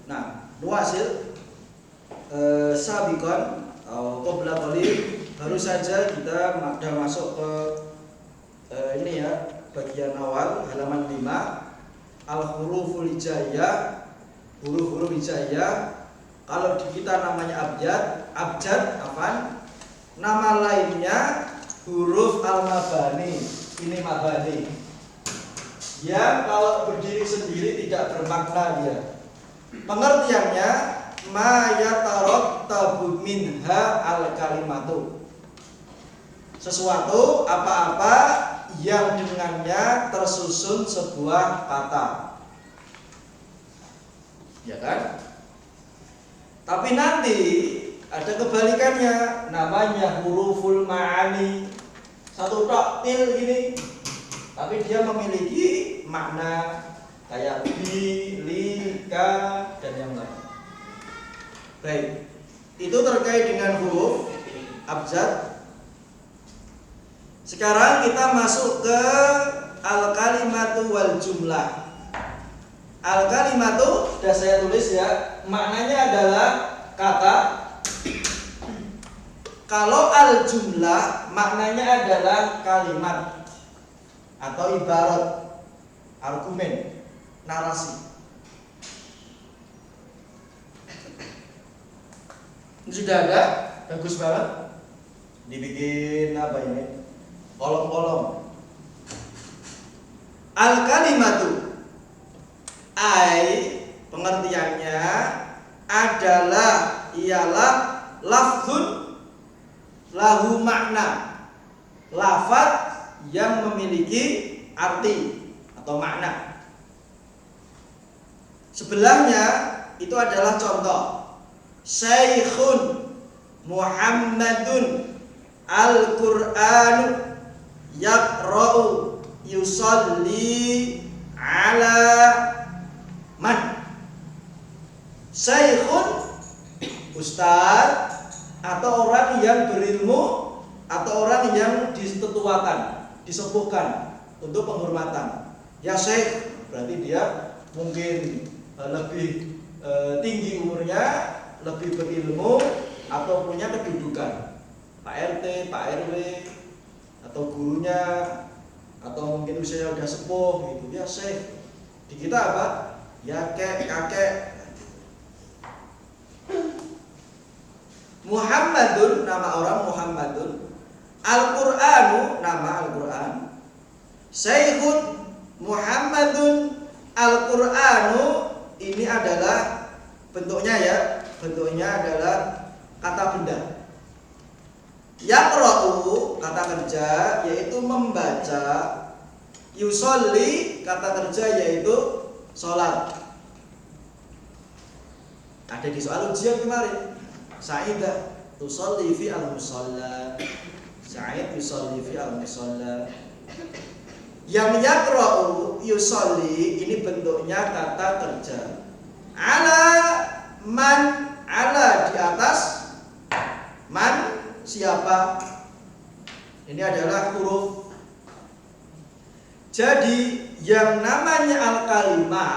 Nah, nuwasil sabiqan atau qabla qalil, baru saja kita sudah masuk ke ini ya, bagian awal halaman 5, al-huruful hijaiyah, huruf-huruf hijaiyah. Kalau di kita namanya abjad, nama lainnya huruf al-mabani. Ini mabani. Yang kalau berdiri sendiri tidak bermakna dia. Pengertiannya ma yatarattabu minha al-kalimatu. Sesuatu apa-apa yang dengannya tersusun sebuah kata. Ya kan? Tapi nanti ada kebalikannya, namanya huruful ma'ani. Satu tok til gini, tapi dia memiliki makna kayak bi, li, ka, dan yang lain. Baik, itu terkait dengan huruf abjad. Sekarang kita masuk ke al-kalimatu wal jumlah. Al-kalimatu sudah saya tulis ya, maknanya adalah kata. Kalau al-jumlah maknanya adalah kalimat atau ibarat, argumen, narasi. Sudah ada? Bagus banget. Dibikin apa ini? Kolom-kolom. Al-kalimatu pengertiannya adalah ialah lafzun lahu makna, lafaz yang memiliki arti atau makna. Sebelahnya itu adalah contoh. Syekhun Muhammadun al-Qur'anu yaqra'u yusalli ala man. Syekhun ustaz atau orang yang berilmu atau orang yang ditetuakan, disepuhkan untuk penghormatan. Ya syekh berarti dia mungkin lebih tinggi umurnya, lebih berilmu atau punya kedudukan. Pak RT, Pak RW atau gurunya atau mungkin usianya udah sepuh gitu. Ya syekh. Di kita apa? Ya kakek. Muhammadun, nama orang Muhammadun. Al-Qur'anu, nama Al-Qur'an. Syekhun Muhammadun Al-Qur'anu, ini adalah bentuknya ya, bentuknya adalah kata benda. Yaqra'u, kata kerja yaitu membaca. Yusolli, kata kerja yaitu sholat. Ada di soal ujian kemarin. Sa'idah tusolli fi al-musalla. Sa'id yusolli fi al-musalla. Yang yaqra'u yusolli ini bentuknya kata kerja. Ala man, ala di atas, man siapa. Ini adalah huruf. Jadi yang namanya al-kalimah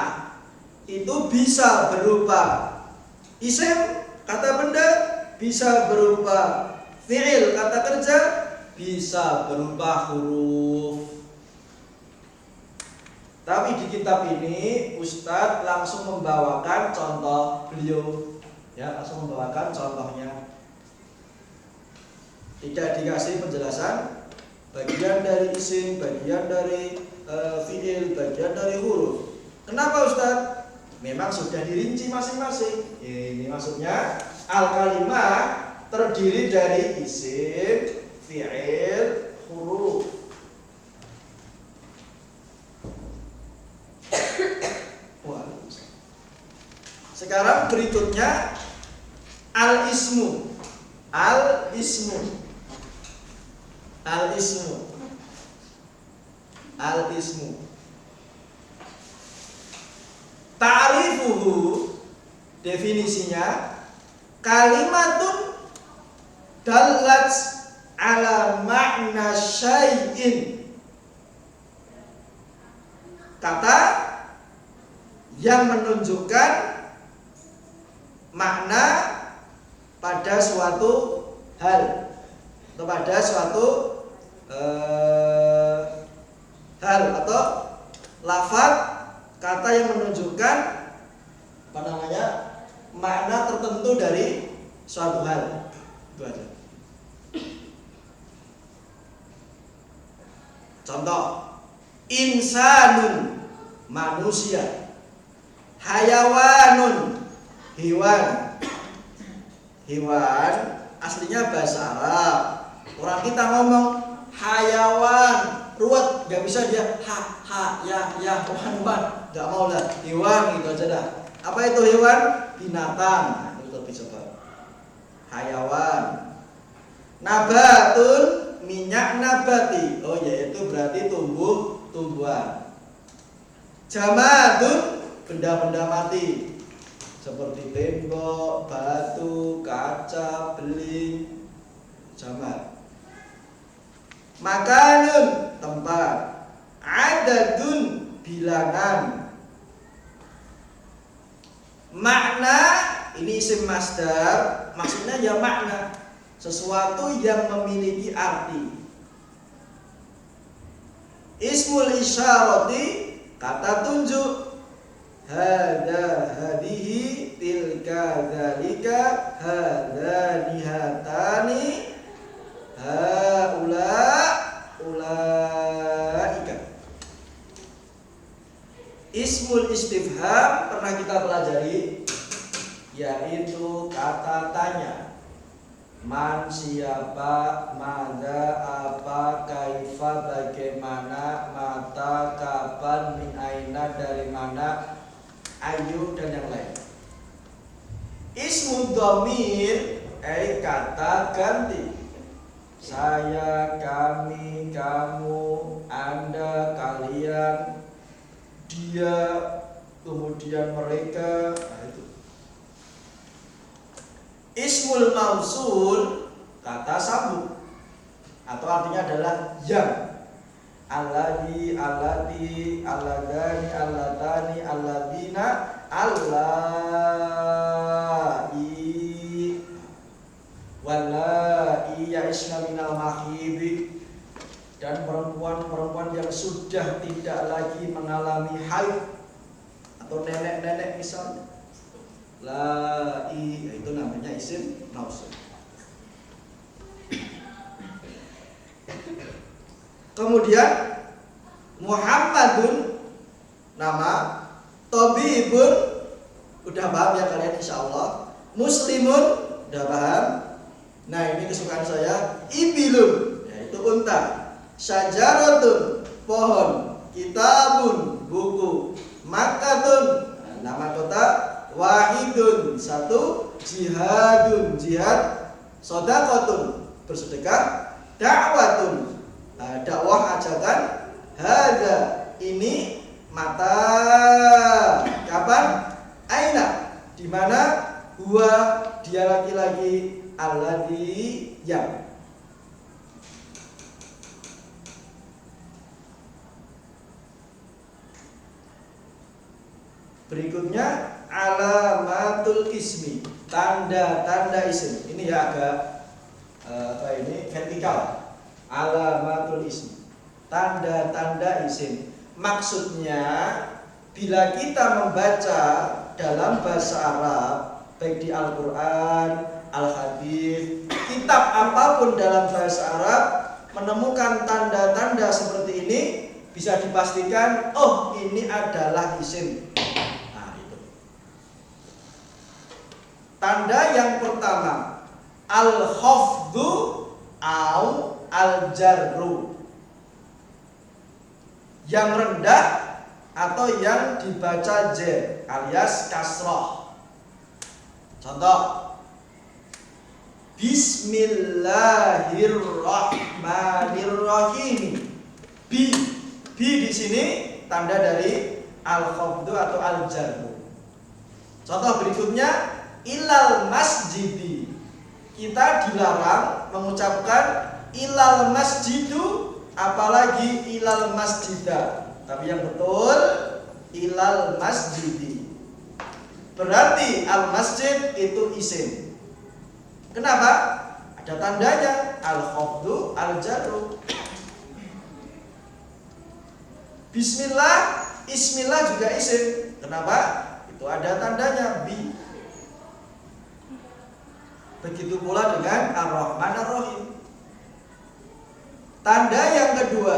itu bisa berupa isim, kata benda, bisa berupa fi'il, kata kerja, bisa berupa huruf. Tapi di kitab ini Ustadz langsung membawakan contoh beliau, ya, langsung membawakan contohnya. Tidak dikasih penjelasan bagian dari isim, bagian dari fi'il, bagian dari huruf. Kenapa Ustadz? Memang sudah dirinci masing-masing. Ini maksudnya al-kalimah terdiri dari isim, fi'il, huruf. Sekarang berikutnya al-ismu. Al-ismu. Al-ismu. Al-ismu. Ta'rifuhu, definisinya kalimatun dallat ala makna syai'in kata yang menunjukkan makna pada suatu hal atau pada suatu hal atau lafaz kata yang menunjukkan makna tertentu dari suatu hal. Itu aja. Contoh, insanun manusia, hayawanun hewan. Hewan aslinya bahasa Arab. Orang kita ngomong hayawan, ruwet, nggak bisa dia ya wan, nggak mau lah, hewan gitu aja dah. Apa itu hewan? Binatang. Nah, itu lebih cepat. Hayawan. Nabatun, minyak nabati. Oh, yaitu berarti tumbuhan. Jamadun, benda-benda mati. Seperti tembok, batu, kaca, beling. Jamad. Makanun, tempat. Adadun, bilangan. Makna, ini isim masdar, maksudnya ya makna, sesuatu yang memiliki arti. Ismul isyarati, kata tunjuk. Hada, hadihi, tilka, dzalika, hadani, hatani, haula, ulaika. Ismul istifham pernah kita pelajari, yaitu kata tanya. Man, siapa, mada, apa, kaifa, bagaimana, mata, kapan, min aina, dari mana, ayu, dan yang lain. Ismu dhamir, kata ganti. Saya, kami, kamu, anda, kalian, dia, kemudian mereka. Nah, itu. Ismul mausul, kata sambung, atau artinya adalah yang. Alladhi, allati, alladani, allatani, alladzina, allai, wallai ya'isna minal mahidi, dan perempuan-perempuan yang sudah tidak lagi mengalami haid, atau nenek-nenek misalnya. Lai, itu namanya isim mausul. Kemudian Muhammadun, nama. Tabibun, udah paham ya kalian insyaallah. Muslimun, udah paham. Nah, ini kesukaan saya. Ibilun, yaitu unta. Syajaratun, pohon. Kitabun, buku. Makkatun, nama kota. Wahidun, satu. Jihadun, jihad. Shadaqatun, bersedekah. Da'watun, dakwah, ajakan. Hada, ini. Mata, kapan? Aina, di mana? Huwa, dia laki-laki. Alladhi, yang. Berikutnya alamatul ismi, tanda-tanda isim. Ini ya agak vertikal. Alamatul ismi, tanda-tanda isim. Maksudnya bila kita membaca dalam bahasa Arab, baik di Al-Quran, Al-Hadis, kitab apapun dalam bahasa Arab, menemukan tanda-tanda seperti ini, bisa dipastikan, oh ini adalah isim. Nah, itu. Tanda yang pertama, al-khafdu au al-jarru, yang rendah atau yang dibaca j alias kasroh. Contoh, Bismillahirrahmanirrahim. Bi di sini tanda dari al-khafdu atau al-jarru. Contoh berikutnya, ilal masjidi. Kita dilarang mengucapkan ilal masjidu, apalagi ilal masjidah. tapi yang betul ilal masjidi. Berarti al masjid itu isim. Kenapa? Ada tandanya al-khafdu al-jarru. Bismillah, ismillah juga isim. Kenapa? Itu ada tandanya bi. Begitu pula dengan ar-Rahman ar-Rahim. Tanda yang kedua,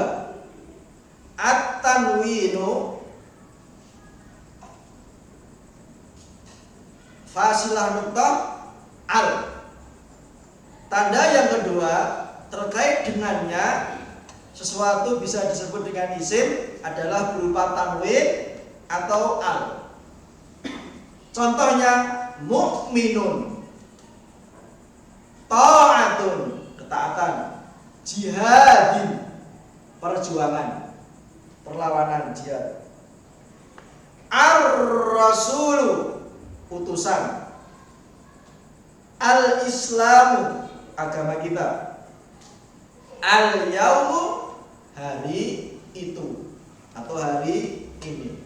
at-tanwinu, fasilah nuqtah al. Tanda yang kedua terkait dengannya sesuatu bisa disebut dengan isim adalah berupa tanwin atau al. Contohnya mukminun, ta'atun, ketaatan, jihadin, perjuangan, perlawanan, jihad. Ar-rasulu, utusan. Al-islamu, agama kita. Al-yaumu, hari itu atau hari ini.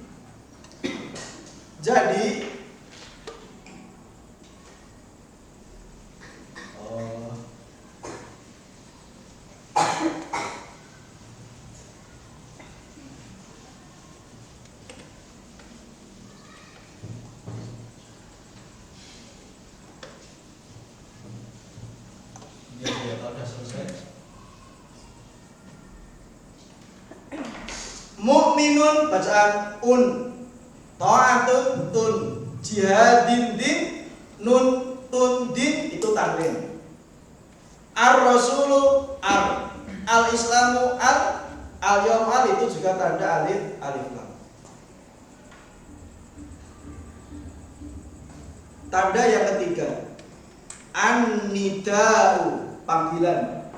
Jadi mukminun bacaan un, ta'atun tun, jihadin din, nun tun din itu tanwin. Ar-rasulu ar, al-islamu al, al-yawm al itu juga tanda alif lam. Tanda yang ketiga, an-nida'u, panggilan.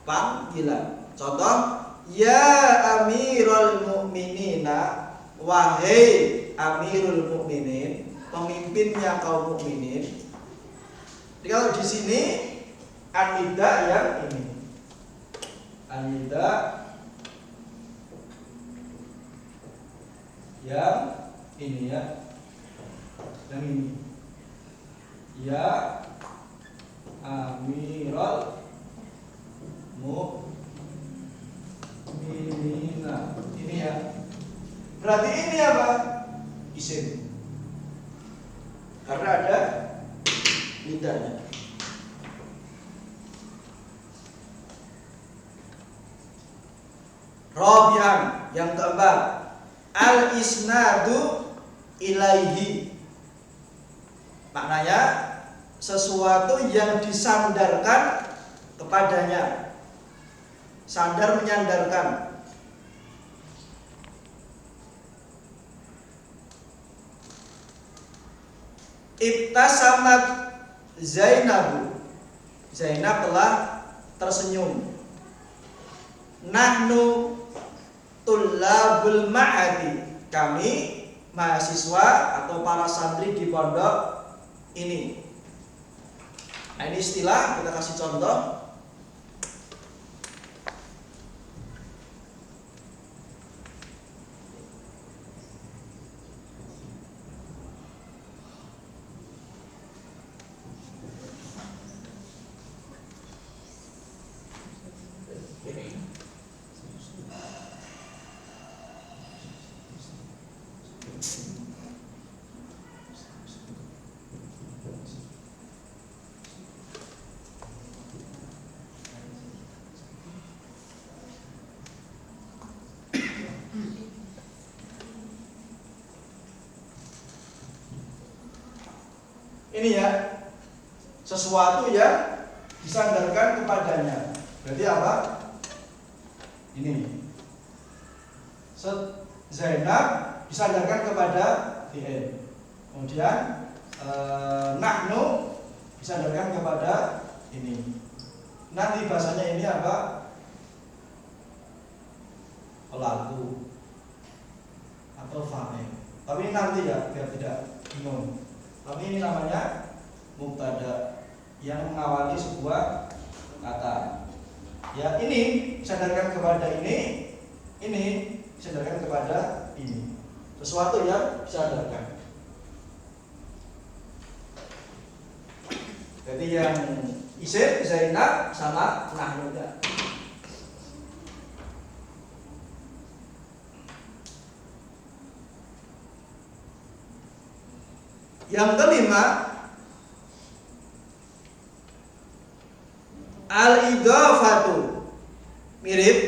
Panggilan. Contoh, ya amirul mu'minina, wahai amirul mu'minin, pemimpinnya kaum mukminin. Jadi kalau di sini an-nida yang ini. An-nida yang ini ya. Yang ini. Ya amirul mu'minina. Ini ya. Berarti ini apa? Isim. Karena ada nidanya. Rabi'an, yang keempat, al-isnadu ilaihi. Maknanya sesuatu yang disandarkan kepadanya. Sandar menyandarkan. Ibtasamat Zainabu, Zainab telah tersenyum. Nahnu tullabul ma'hadi, kami mahasiswa atau para santri di pondok ini. Nah, ini istilah, kita kasih contoh. Ini ya, sesuatu yang disandarkan kepadanya. Berarti apa? Ini. Zainab disandarkan kepada fi'il. Kemudian nahnu disandarkan kepada ini. Nanti bahasanya ini apa? Pelaku atau fa'il. Tapi nanti ya, biar tidak bingung. Tapi ini namanya mubtada yang mengawali sebuah kata. Ya, ini disandarkan kepada ini ini. Sesuatu yang disadarkan. Jadi yang isim bisa inna sama nahnu juga. Yang kelima, al-idhafatu, mirip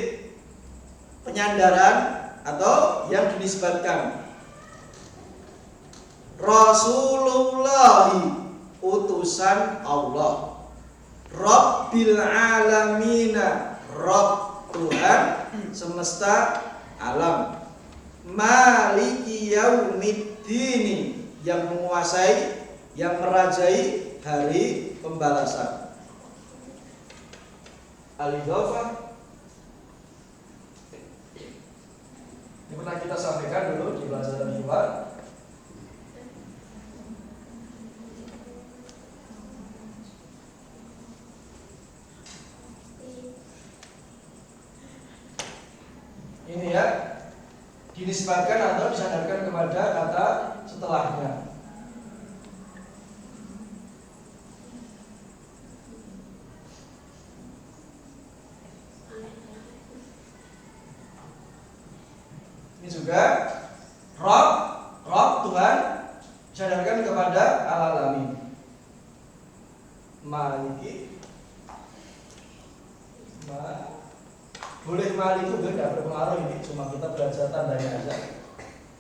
penyandaran atau yang dinisbatkan. Rasulullahi, utusan Allah. Rabbil alamina, Rabb Tuhan semesta alam. Maliki yaumiddini, yang menguasai, yang merajai hari pembalasan. Al-idhafah ini pernah kita sampaikan dulu di pelajaran luar. Ini ya, dinisbatkan atau disandarkan kepada kata setelahnya. Ini juga Rob Tuhan disandarkan kepada al-alamin. Maliki, boleh Maliki juga tidak berpengaruh, ini cuma kita belajar tandanya aja.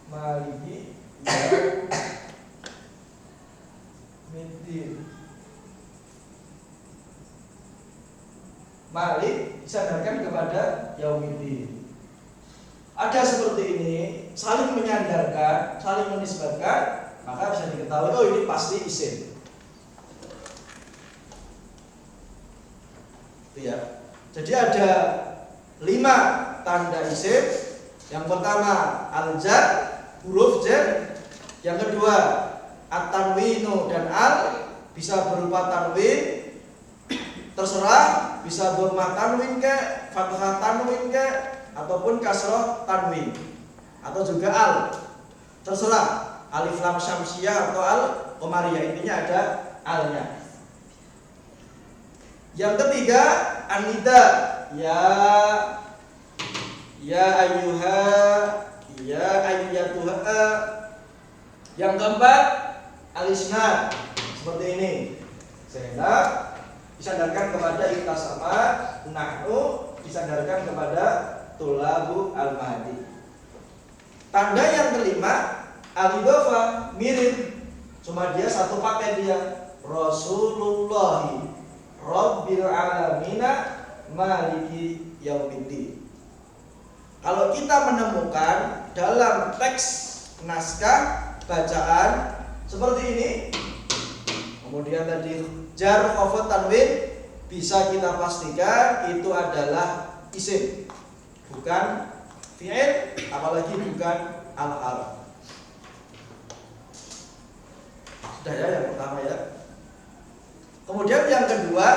Maliki yaumiddin. Malik disandarkan kepada yaumiddin. Ada seperti ini, saling menyandarkan, saling menisbatkan, maka bisa diketahui oh ini pasti isim. Itu ya. Jadi ada 5 tanda isim. Yang pertama al-jar, huruf jar. Yang kedua at-tanwinu dan al, bisa berupa tanwin, terserah, bisa dhamma tanwin ke, fathah tanwin ke, ataupun kasroh tanwin, atau juga al, terserah, alif lam syamsiyah atau al qamariyah, intinya ada alnya. Yang ketiga an-nida, ya ayyuha, ya ayyatuha. Yang keempat al-isnad, seperti ini, sehingga disandarkan kepada iktasama, nahnu disandarkan kepada tulabu al-mahdi. Tanda yang kelima al-idhafah, mirip, cuma dia satu paket dia. Rasulullahi Rabbil alamina maliki yaumiddin. Kalau kita menemukan dalam teks naskah bacaan seperti ini, kemudian tadi jar khafat tanwin, bisa kita pastikan itu adalah isim, bukan fi'il, apalagi bukan al-hal. Sudah ya yang pertama ya. Kemudian yang kedua,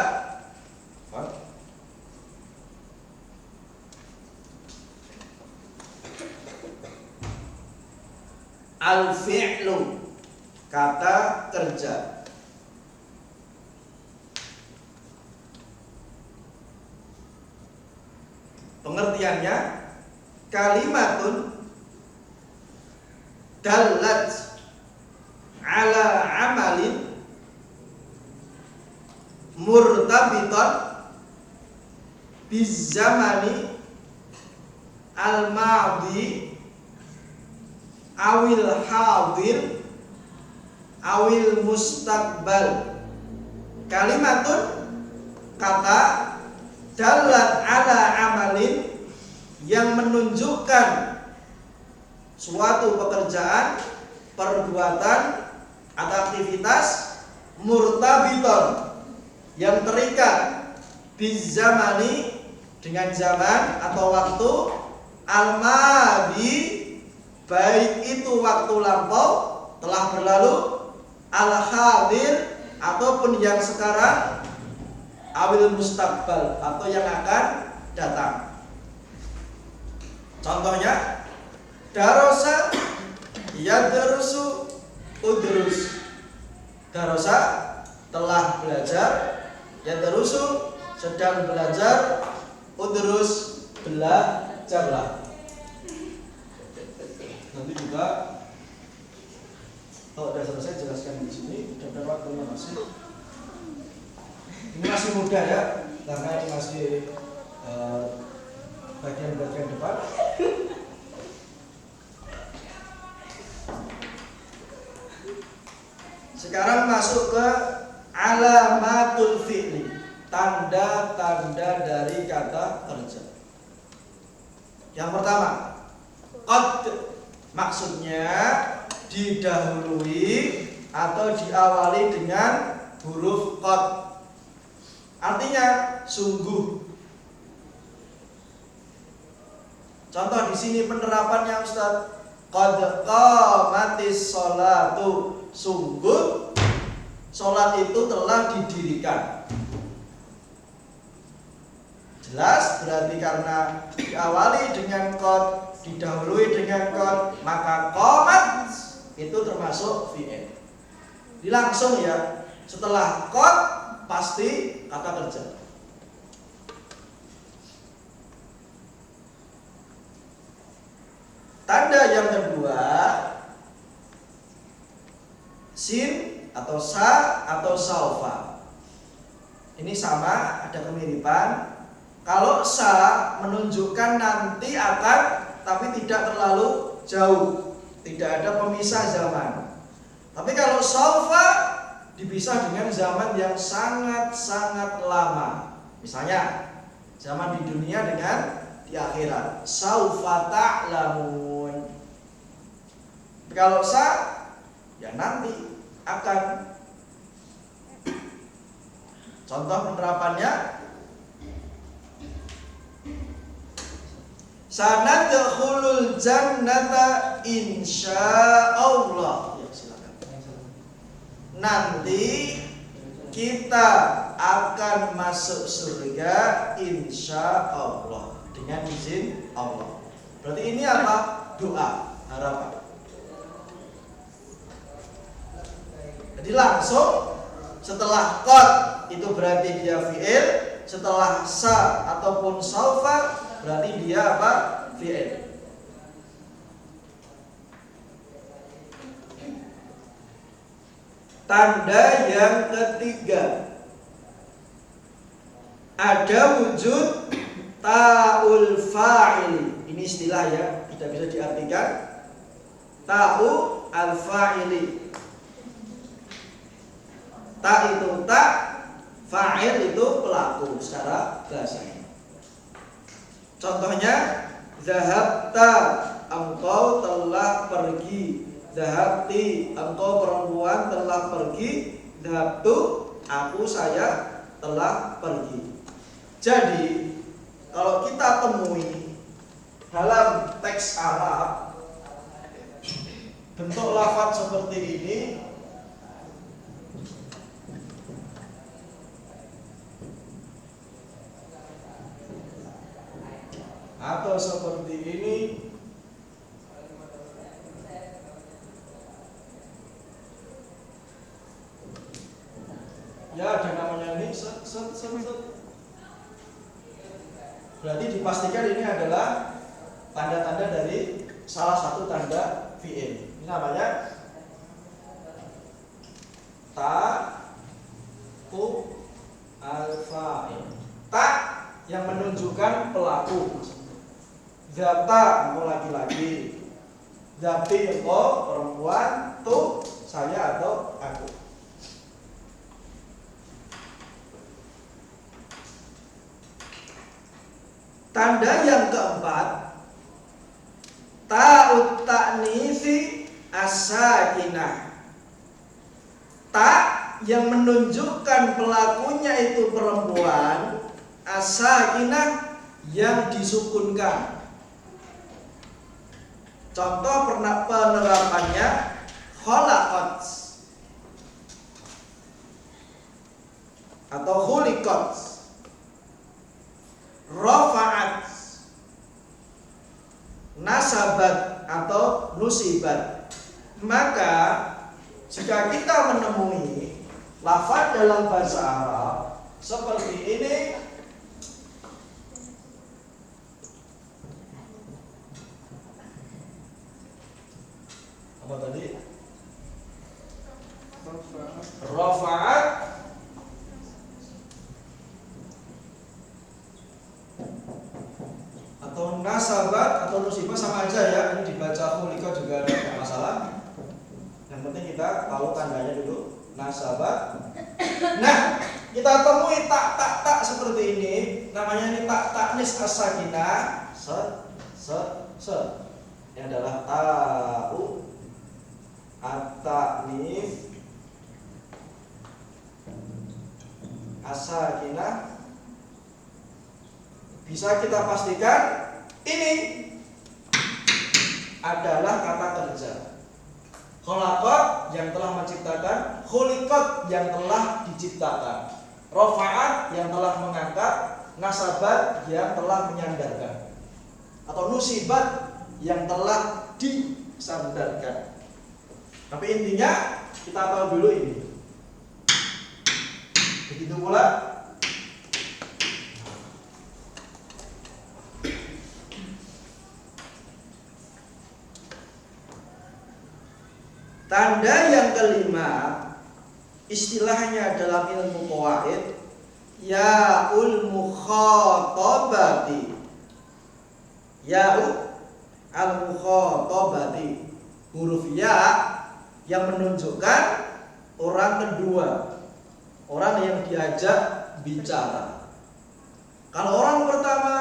al-fi'lu, kata kerja. Pengertiannya, kalimatun dallat ala amalin murtabitan bizamani al-madi awil hadir awil mustaqbal. Kalimatun, kata, dalat ala amalin, yang menunjukkan suatu pekerjaan, perbuatan atau aktivitas, murtabiton, yang terikat, bizamani, dengan zaman atau waktu, al-madi, baik itu waktu lampau telah berlalu, al-hadir, ataupun yang sekarang, awil mustaqbal, atau yang akan datang. Contohnya Darosa yadrusu udrus. Darosa telah belajar, yadrusu sedang belajar, udrus belajarlah. Nanti juga kalau sudah selesai jelaskan di sini. Mudah-mudahan waktunya ini masih muda ya, karena ini masih bagian-bagian depan. Sekarang masuk ke alamatul fi'li, tanda-tanda dari kata kerja. Yang pertama, qad, maksudnya didahului atau diawali dengan huruf qad. Artinya sungguh. Contoh di sini penerapannya Ustaz. Qad qamatis sholatu, sungguh sholat itu telah didirikan. Jelas berarti karena diawali dengan qad, didahului dengan qad, maka qamat itu termasuk fi'il. Langsung ya, setelah qad pasti kata kerja. Tanda yang kedua, sin atau sa atau saufa. Ini sama, ada kemiripan. Kalau sa menunjukkan nanti akan, tapi tidak terlalu jauh, tidak ada pemisah zaman. Tapi kalau saufa dipisah dengan zaman yang sangat-sangat lama. Misalnya zaman di dunia dengan di akhirat. Saufa ta'lamun. Kalau sa ya nanti akan. Contoh penerapannya, sanadkhulul jannata insyaallah. Ya, silakan. Nanti kita akan masuk surga insyaallah dengan izin Allah. Berarti ini apa? Doa, harapan. Jadi langsung setelah qad itu berarti dia fi'il, setelah sa ataupun saufa berarti dia apa? Fi'il. Tanda yang ketiga, ada wujud ta'ul fa'ili. Ini istilah ya, tidak bisa diartikan. Ta'u al-fa'ili. Ta itu tak, fa'il itu pelaku secara bahasa. Contohnya, zahabta, engkau telah pergi. Zahabti, engkau perempuan telah pergi. Zahabtu, aku saya telah pergi. Jadi kalau kita temui dalam teks Arab bentuk lafaz seperti ini, atau seperti ini, ya ada namanya ini set. Berarti dipastikan ini adalah tanda-tanda dari salah satu tanda fi'il. Ini namanya ta'u al-fa'il. Ta yang menunjukkan pelaku. Zata engkau laki-laki, zati engkau perempuan, tu saya atau aku. Tanda yang keempat, ta'ut ta'nisi as-sakinah. Ta yang menunjukkan pelakunya itu perempuan, as-sakinah yang disukunkan. Contoh penerapannya, khalaqat atau khuliqat, rafa'at, nasabat atau nusibat. Maka jika kita menemui lafaz dalam bahasa Arab seperti ini, apa tadi? Rafa'at atau nasabat atau nusibah sama aja ya. Ini dibaca hulika juga tidak masalah. Yang penting kita tahu tandanya dulu. Nasabat. Nah, kita temui tak seperti ini. Namanya ini tak taknis as-sakinah. Se. Ini adalah ta'u at-ta'nif as-sakinah. Bisa kita pastikan ini adalah kata kerja. Khalaqat yang telah menciptakan, khuliqat yang telah diciptakan, rafa'at yang telah mengangkat, nasabat yang telah menyandarkan, atau nusibat yang telah disandarkan. Tapi intinya kita tahu dulu ini. Begitu pula tanda yang kelima, istilahnya dalam ilmu qawaid, ya'ul mukhatabati. Ya'u al-mukhatabati, huruf ya yang menunjukkan orang kedua, orang yang diajak bicara. Kalau orang pertama,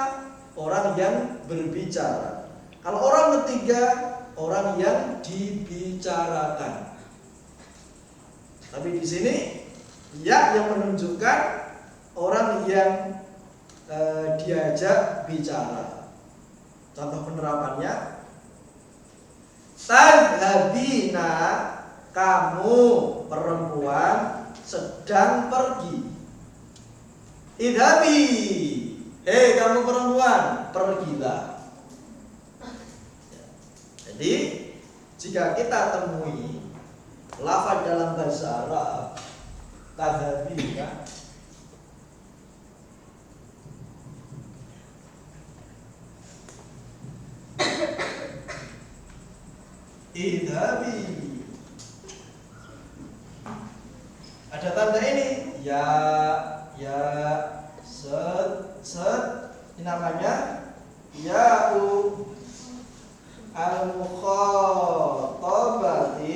orang yang berbicara. Kalau orang ketiga, orang yang dibicarakan. Tapi di sini ya yang menunjukkan orang yang diajak bicara. Contoh penerapannya, tadhabina, kamu perempuan sedang pergi. Idhabi, hei kamu perempuan, pergilah. Jadi jika kita temui lafaz dalam bahasa Arab tadhabina, idhabi, ada tanda ini ya set ini namanya ya'u al-mukhatabati,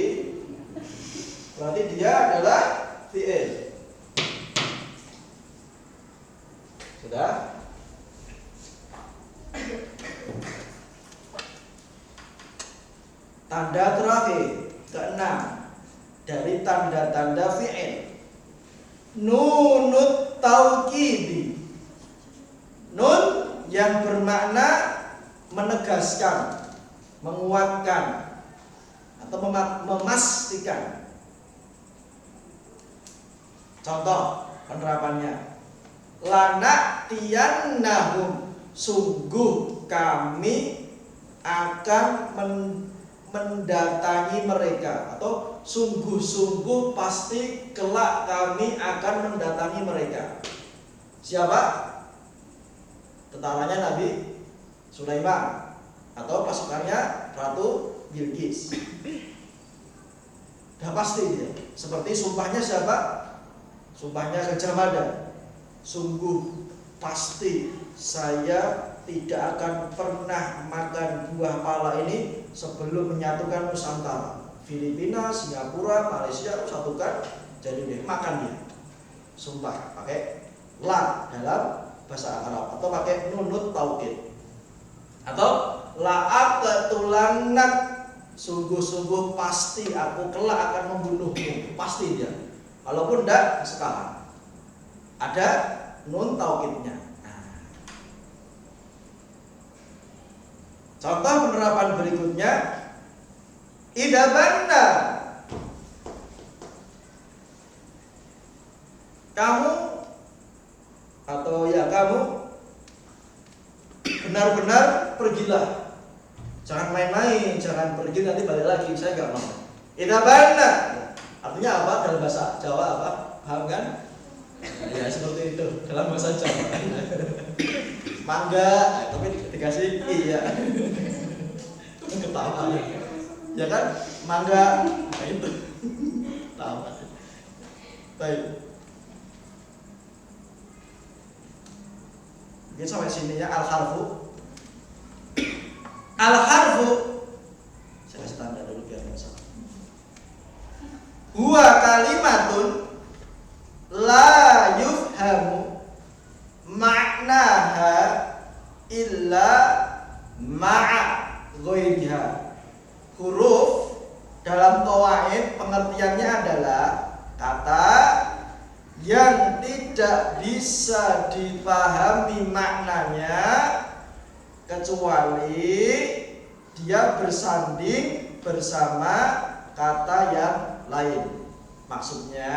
berarti dia adalah fi'il. Sudah? Tanda terakhir keenam dari tanda-tanda fi'il, nunut taukidi. Nun yang bermakna menegaskan, menguatkan atau memastikan. Contoh penerapannya, lana'tiyannahum, sungguh kami akan mendatangi mereka, atau sungguh-sungguh pasti kelak kami akan mendatangi mereka. Siapa? Tentaranya Nabi Sulaiman atau pasukannya Ratu Bilqis. Sudah pasti dia. Seperti sumpahnya siapa? Sumpahnya Gajah Mada. Sungguh pasti saya tidak akan pernah makan buah pala ini sebelum menyatukan Nusantara. Filipina, Singapura, Malaysia satukan, jadi deh makan dia. Sumpah pakai la dalam bahasa Arab atau pakai nunut taukid. Atau la'aqtulannak, sungguh-sungguh pasti aku kelak akan membunuhmu, pasti dia. Walaupun tidak sekarang. Ada nun taukidnya. Contoh penerapan berikutnya, idabanna, kamu atau ya kamu benar-benar pergilah. Jangan main-main, jangan pergi nanti balik lagi, saya nggak mau. Idza banna artinya apa dalam bahasa Jawa apa? Paham kan? Ya seperti itu dalam bahasa Jawa. Mangga, tapi dikasih iya. Ketawa. Ya kan? Mangga. Nah itu. Tahu. Baik. Mungkin sampai sini ya al-harfu. Al-harfu saya kasih tanda dulu biar nggak salah. Huwa kalimatun la yufhamu ma'naha illa ma'a ghairiha. Huruf dalam qawaid pengertiannya adalah kata yang tidak bisa dipahami maknanya kecuali dia bersanding bersama kata yang lain. Maksudnya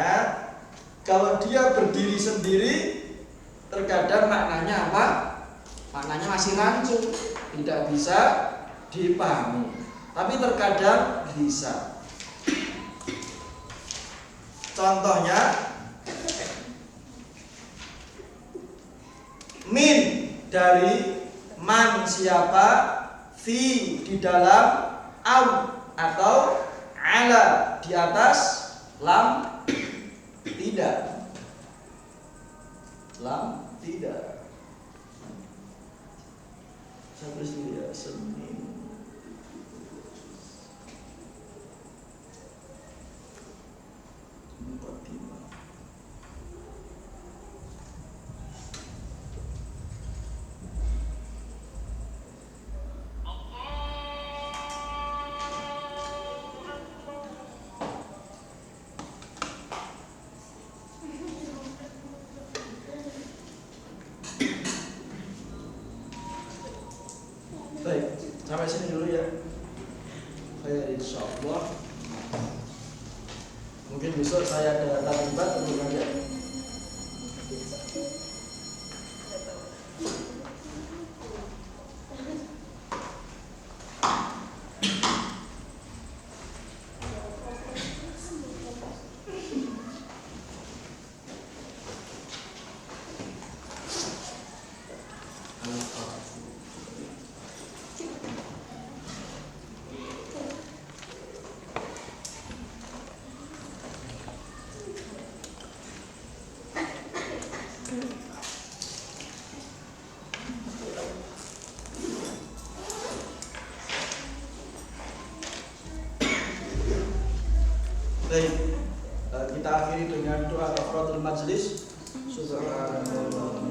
kalau dia berdiri sendiri terkadang maknanya apa? Maknanya masih rancu, tidak bisa dipahami. Tapi terkadang bisa. Contohnya min dari man siapa, fi di dalam, au atau ala di atas, lam tidak. Lam tidak. Saya tulis dulu ya, Senin. Baik, sampai sini dulu ya. Saya insya Allah mungkin besok saya ada terlibat untuk ngajar. Baik, kita akhiri dengan doa kafaratul majlis. Subhanallah.